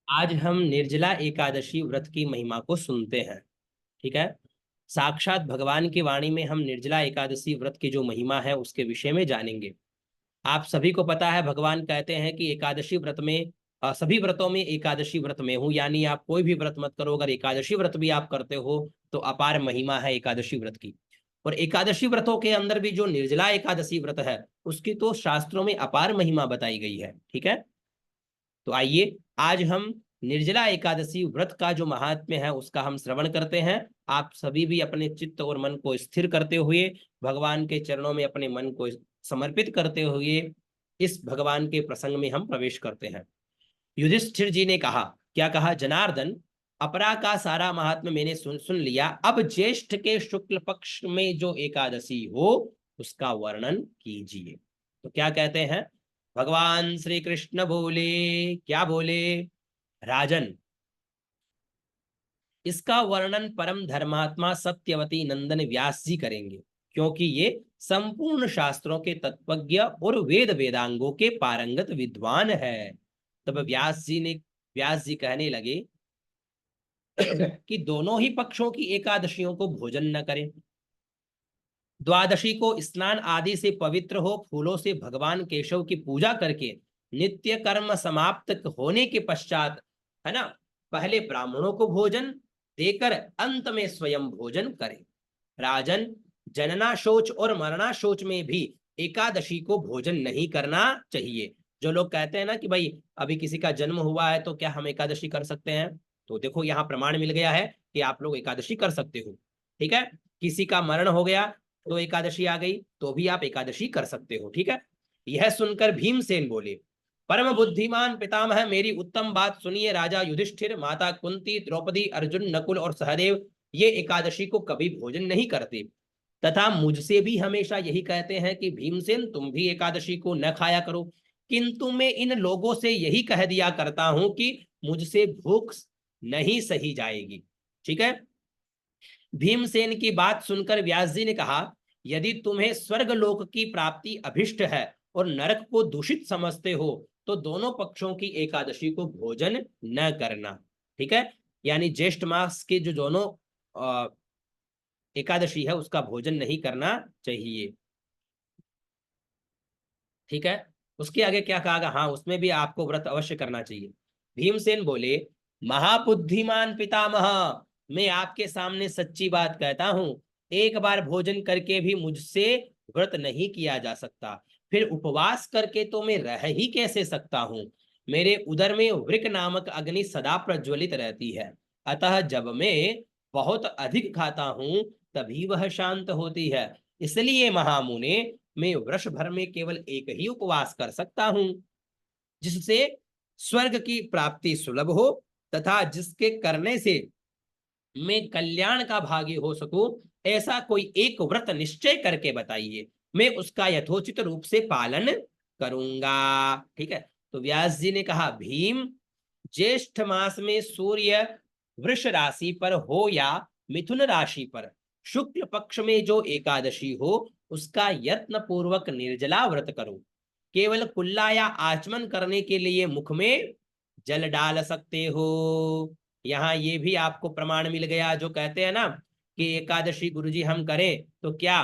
आज हम निर्जला एकादशी व्रत की महिमा को सुनते हैं। ठीक है। साक्षात भगवान की वाणी में हम निर्जला एकादशी व्रत की जो महिमा है उसके विषय में जानेंगे। आप सभी को पता है, भगवान कहते हैं कि एकादशी व्रत में सभी व्रतों में एकादशी व्रत में हूं, यानी आप कोई भी व्रत मत करो, अगर एकादशी व्रत भी आप करते हो तो अपार महिमा है एकादशी व्रत की। और एकादशी व्रतों के अंदर भी जो निर्जला एकादशी व्रत है उसकी तो शास्त्रों में अपार महिमा बताई गई है। ठीक है। तो आइए आज हम निर्जला एकादशी व्रत का जो महात्म्य है उसका हम श्रवण करते हैं। आप सभी भी अपने चित्त और मन को स्थिर करते हुए भगवान के चरणों में अपने मन को समर्पित करते हुए इस भगवान के प्रसंग में हम प्रवेश करते हैं। युधिष्ठिर जी ने कहा, क्या कहा? जनार्दन, अपरा का सारा महात्म्य मैंने सुन लिया। अब ज्येष्ठ के शुक्ल पक्ष में जो एकादशी हो उसका वर्णन कीजिए। तो क्या कहते हैं? भगवान श्री कृष्ण बोले, क्या बोले? राजन, इसका वर्णन परम धर्मात्मा सत्यवती नंदन व्यास जी करेंगे, क्योंकि ये संपूर्ण शास्त्रों के तत्वज्ञ और वेद वेदांगों के पारंगत विद्वान है। तब व्यास जी कहने लगे कि दोनों ही पक्षों की एकादशियों को भोजन न करें। द्वादशी को स्नान आदि से पवित्र हो, फूलों से भगवान केशव की पूजा करके नित्य कर्म समाप्त होने के पश्चात, है ना, पहले ब्राह्मणों को भोजन देकर अंत में स्वयं भोजन करें। राजन, जनना शोच और मरना शोच में भी एकादशी को भोजन नहीं करना चाहिए। जो लोग कहते हैं ना कि भाई अभी किसी का जन्म हुआ है तो क्या हम एकादशी कर सकते हैं, तो देखो यहाँ प्रमाण मिल गया है कि आप लोग एकादशी कर सकते हो। ठीक है। किसी का मरण हो गया तो एकादशी आ गई तो भी आप एकादशी कर सकते हो। ठीक है। यह सुनकर भीमसेन बोले, परम बुद्धिमान पितामह, मेरी उत्तम बात सुनिए। राजा युधिष्ठिर, माता कुंती, द्रौपदी, अर्जुन, नकुल और सहदेव ये एकादशी को कभी भोजन नहीं करते, तथा मुझसे भी हमेशा यही कहते हैं कि भीमसेन तुम भी एकादशी को न खाया करो। किंतु मैं इन लोगों से यही कह दिया करता हूं कि मुझसे भूख नहीं सही जाएगी। ठीक है। भीमसेन की बात सुनकर व्यास जी ने कहा, यदि तुम्हें स्वर्ग लोक की प्राप्ति अभिष्ट है और नरक को दूषित समझते हो तो दोनों पक्षों की एकादशी को भोजन न करना। ठीक है। यानी ज्येष्ठ मास के जो दोनों एकादशी है उसका भोजन नहीं करना चाहिए। ठीक है। उसके आगे क्या कहा गया? हाँ, उसमें भी आपको व्रत अवश्य करना चाहिए। भीमसेन बोले, महाबुद्धिमान पितामह, मैं आपके सामने सच्ची बात कहता हूं, एक बार भोजन करके भी मुझसे व्रत नहीं किया जा सकता, फिर उपवास करके तो मैं रह ही कैसे सकता हूं। मेरे उदर में वृक नामक अग्नि सदा प्रज्वलित रहती है, अतः जब मैं बहुत अधिक खाता हूं तभी वह शांत होती है। इसलिए महामुने, मैं वर्ष भर में केवल एक ही उपवास कर सकता हूं, जिससे स्वर्ग की प्राप्ति सुलभ हो तथा जिसके करने से मैं कल्याण का भागी हो सकूं। ऐसा कोई एक व्रत निश्चय करके बताइए, मैं उसका यथोचित रूप से पालन करूंगा। ठीक है। तो व्यास जी ने कहा, भीम, ज्येष्ठ मास में सूर्य वृष राशि पर हो या मिथुन राशि पर शुक्ल पक्ष में जो एकादशी हो उसका यत्न पूर्वक निर्जला व्रत करो। केवल कुल्ला या आचमन करने के लिए मुख में जल डाल सकते हो। यहाँ ये भी आपको प्रमाण मिल गया, जो कहते हैं ना कि एकादशी गुरुजी हम करें तो क्या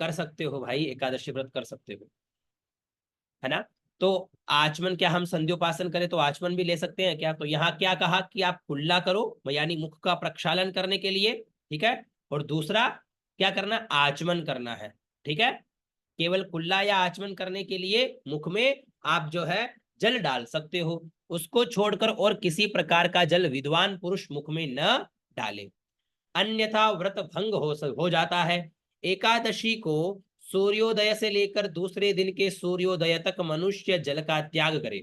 कर सकते हो भाई, एकादशी व्रत कर सकते हो, है ना। तो आचमन, क्या हम संध्योपासन करें तो आचमन भी ले सकते हैं क्या? तो यहाँ क्या कहा कि आप कुल्ला करो, यानी मुख का प्रक्षालन करने के लिए। ठीक है। और दूसरा क्या करना? आचमन करना है। ठीक है। केवल कुल्ला या आचमन करने के लिए मुख में आप जो है जल डाल सकते हो, उसको छोड़कर और किसी प्रकार का जल विद्वान पुरुष मुख में न डाले, अन्यथा व्रत भंग हो जाता है। एकादशी को सूर्योदय से लेकर दूसरे दिन के सूर्योदय तक मनुष्य जल का त्याग करे।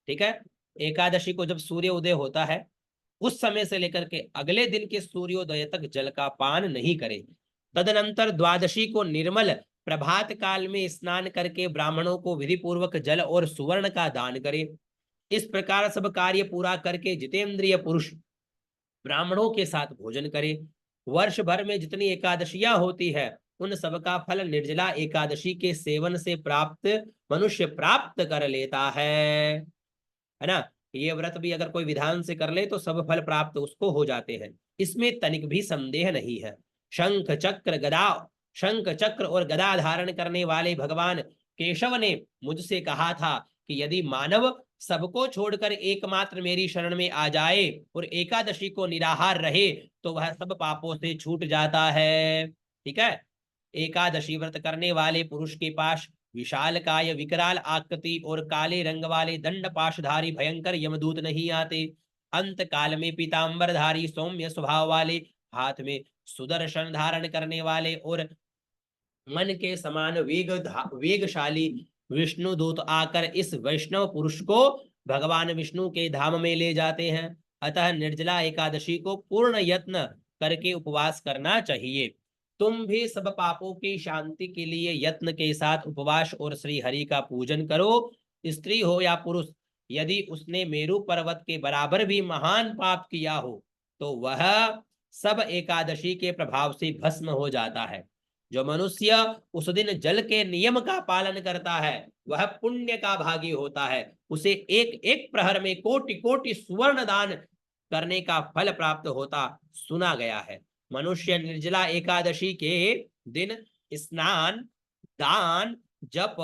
ठीक है। एकादशी को जब सूर्य उदय होता है उस समय से लेकर के अगले दिन के सूर्योदय तक जल का पान नहीं करे। तदनंतर द्वादशी को निर्मल प्रभात काल में स्नान करके ब्राह्मणों को विधि पूर्वक जल और सुवर्ण का दान करे। इस प्रकार सब कार्य पूरा करके जितेंद्रिय पुरुष ब्राह्मणों के साथ भोजन करे। वर्ष भर में जितनी एकादशियां होती है उन सबका फल निर्जला एकादशी के सेवन से प्राप्त मनुष्य प्राप्त कर लेता है ना। ये व्रत भी अगर कोई विधान से कर ले तो सब फल प्राप्त उसको हो जाते हैं, इसमें तनिक भी संदेह नहीं है। शंख चक्र और गदा धारण करने वाले भगवान केशव ने मुझसे कहा था कि यदि मानव सबको छोड़कर एकमात्र मेरी शरण में आ जाए और एकादशी को निराहार रहे तो वह सब पापों से छूट जाता है। ठीक है। एकादशी व्रत करने वाले पुरुष के पास विशाल काय, विकराल आकृति और काले रंग वाले दंड पाशधारी भयंकर यमदूत नहीं आते। अंत काल में पीतांबरधारी सौम्य स्वभाव वाले, हाथ में सुदर्शन धारण करने वाले और मन के समान वेगशाली विष्णु दूत आकर इस वैष्णव पुरुष को भगवान विष्णु के धाम में ले जाते हैं। अतः निर्जला एकादशी को पूर्ण यत्न करके उपवास करना चाहिए। तुम भी सब पापों की शांति के लिए यत्न के साथ उपवास और श्री हरि का पूजन करो। स्त्री हो या पुरुष, यदि उसने मेरु पर्वत के बराबर भी महान पाप किया हो तो वह सब एकादशी के प्रभाव से भस्म हो जाता है। जो मनुष्य उस दिन जल के नियम का पालन करता है वह पुण्य का भागी होता है। उसे एक एक प्रहर में कोटि कोटि सुवर्ण दान करने का फल प्राप्त होता सुना गया है। मनुष्य निर्जला एकादशी के दिन स्नान, दान, जप,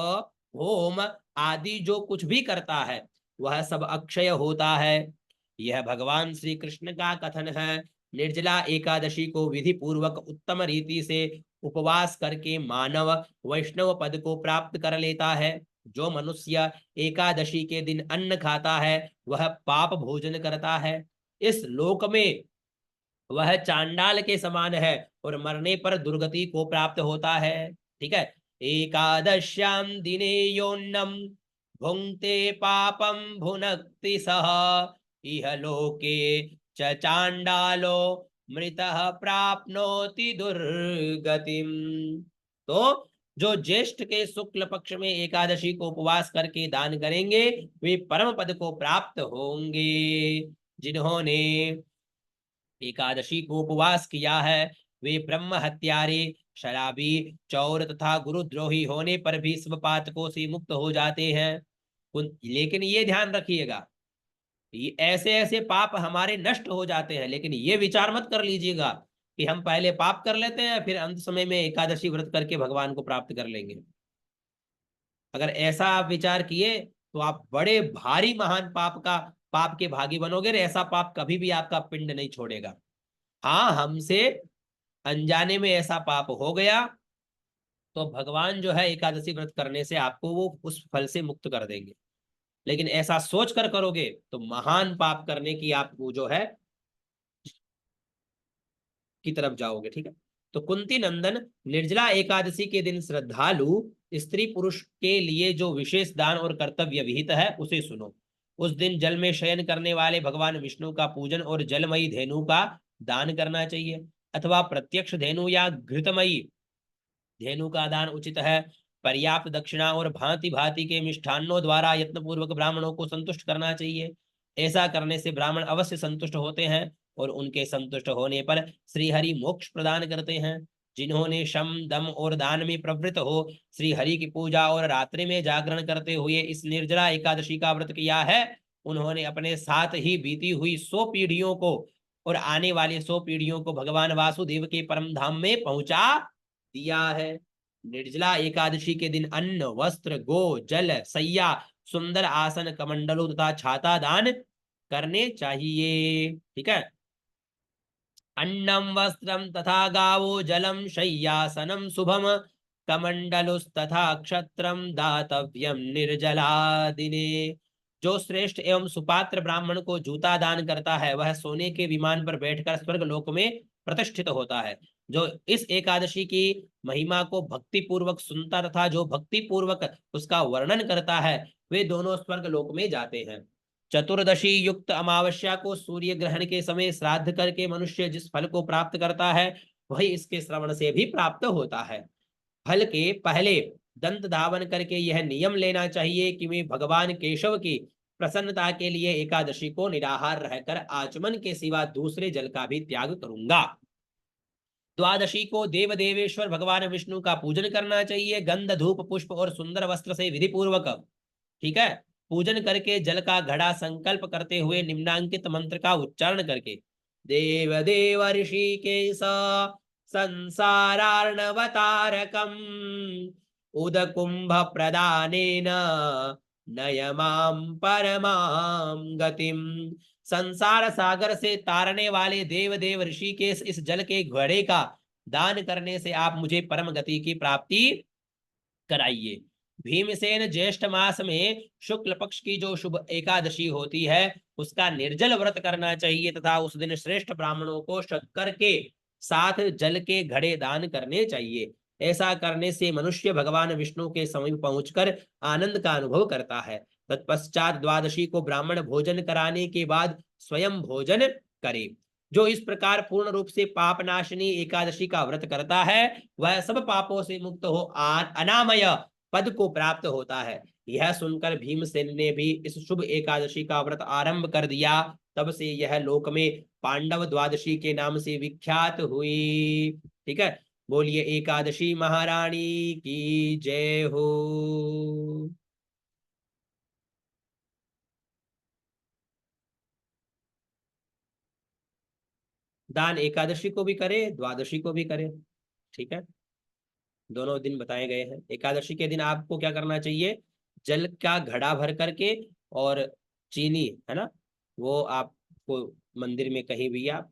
होम आदि जो कुछ भी करता है वह सब अक्षय होता है। यह भगवान श्री कृष्ण का कथन है। निर्जला एकादशी को विधि पूर्वक उत्तम रीति से उपवास करके मानव वैष्णव पद को प्राप्त कर लेता है। जो मनुष्य एकादशी के दिन अन्न खाता है वह पाप भोजन करता है। इस लोक में वह चांडाल के समान है और मरने पर दुर्गति को प्राप्त होता है। ठीक है। एकादश्याम दिने योन्नम भुंक्ते पापम भुनक्ति सह इह लोके च चांडालो मृतः प्राप्नोति दुर्गतिम। तो जो ज्येष्ठ के शुक्ल पक्ष में एकादशी को उपवास करके दान करेंगे वे परम पद को प्राप्त होंगे। जिन्होंने एकादशी को उपवास किया है वे ब्रह्म हत्यारे, शराबी, चौर तथा गुरुद्रोही होने पर भी सब पातकों से मुक्त हो जाते हैं। लेकिन ये ध्यान रखिएगा, ये ऐसे ऐसे पाप हमारे नष्ट हो जाते हैं, लेकिन ये विचार मत कर लीजिएगा कि हम पहले पाप कर लेते हैं फिर अंत समय में एकादशी व्रत करके भगवान को प्राप्त कर लेंगे। अगर ऐसा आप विचार किए तो आप बड़े भारी महान पाप के भागी बनोगे। ऐसा पाप कभी भी आपका पिंड नहीं छोड़ेगा। हाँ, हमसे अनजाने में ऐसा पाप हो गया तो भगवान जो है एकादशी व्रत करने से आपको वो उस फल से मुक्त कर देंगे। लेकिन ऐसा सोच कर करोगे तो महान पाप करने की आप वो जो है की तरफ जाओगे। ठीक है। तो कुंती नंदन, निर्जला एकादशी के दिन श्रद्धालु स्त्री पुरुष के लिए जो विशेष दान और कर्तव्य विहित है उसे सुनो। उस दिन जल में शयन करने वाले भगवान विष्णु का पूजन और जलमयी धेनु का दान करना चाहिए, अथवा प्रत्यक्ष धेनु या घृतमयी धेनु का दान उचित है। पर्याप्त दक्षिणा और भांति भांति के मिष्ठान्नों द्वारा यत्नपूर्वक ब्राह्मणों को संतुष्ट करना चाहिए। ऐसा करने से ब्राह्मण अवश्य संतुष्ट होते हैं और उनके संतुष्ट होने पर श्रीहरि मोक्ष प्रदान करते हैं। जिन्होंने शम, दम और दान में प्रवृत्त हो श्रीहरि की पूजा और रात्रि में जागरण करते हुए इस निर्जला एकादशी का व्रत किया है, उन्होंने अपने साथ ही बीती हुई 100 पीढ़ियों को और आने वाली 100 पीढ़ियों को भगवान वासुदेव के परम धाम में पहुंचा दिया है। निर्जला एकादशी के दिन अन्न, वस्त्र, गो, जल, सैया, सुंदर आसन, कमंडलों तथा छाता दान करने चाहिए। ठीक है। अन्नम वस्त्रम तथा गावो जलम शय्यासनम शुभम कमंडलुस्तथा क्षत्रम दातव्यम निर्जला दिने। जो श्रेष्ठ एवं सुपात्र ब्राह्मण को जूता दान करता है वह सोने के विमान पर बैठकर स्वर्ग लोक में प्रतिष्ठित होता है। जो इस एकादशी की महिमा को भक्ति पूर्वक सुनता तथा जो भक्ति पूर्वक उसका वर्णन करता है वे दोनों स्वर्ग लोक में जाते हैं। चतुर्दशी युक्त अमावस्या को सूर्य ग्रहण के समय श्राद्ध करके मनुष्य जिस फल को प्राप्त करता है वही इसके श्रवण से भी प्राप्त होता है। फल के पहले दंत धावन करके यह नियम लेना चाहिए कि मैं भगवान केशव की प्रसन्नता के लिए एकादशी को निराहार रहकर आचमन के सिवा दूसरे जल का भी त्याग करूंगा। द्वादशी को देव देवेश्वर भगवान विष्णु का पूजन करना चाहिए, गंध धूप पुष्प और सुंदर वस्त्र से विधि पूर्वक, ठीक है, पूजन करके जल का घड़ा संकल्प करते हुए निम्नांकित मंत्र का उच्चारण करके देव देव ऋषिकेश संसारार्णवतारकम उदकुंभ प्रदानेन नयमाम परमाम गतिम। संसार सागर से तारने वाले देव देव ऋषिकेश, इस जल के घड़े का दान करने से आप मुझे परम गति की प्राप्ति कराइए। भीमसेन ज्येष्ठ मास में शुक्ल पक्ष की जो शुभ एकादशी होती है उसका निर्जल व्रत करना चाहिए तथा उस दिन श्रेष्ठ ब्राह्मणों को शक्कर के साथ जल के घड़े दान करने चाहिए। ऐसा करने से मनुष्य भगवान विष्णु के समीप पहुंचकर आनंद का अनुभव करता है। तत्पश्चात द्वादशी को ब्राह्मण भोजन कराने के बाद स्वयं भोजन करे। जो इस प्रकार पूर्ण रूप से पाप नाशिनी एकादशी का व्रत करता है वह सब पापों से मुक्त हो अनामय पद को प्राप्त होता है। यह सुनकर भीमसेन ने भी इस शुभ एकादशी का व्रत आरंभ कर दिया। तब से यह लोक में पांडव द्वादशी के नाम से विख्यात हुई। ठीक है, बोलिए एकादशी महारानी की जय हो। दान एकादशी को भी करे, द्वादशी को भी करे। ठीक है, दोनों दिन बताए गए हैं। एकादशी के दिन आपको क्या करना चाहिए, जल का घड़ा भर करके और चीनी है ना, वो आपको मंदिर में कहीं भी आप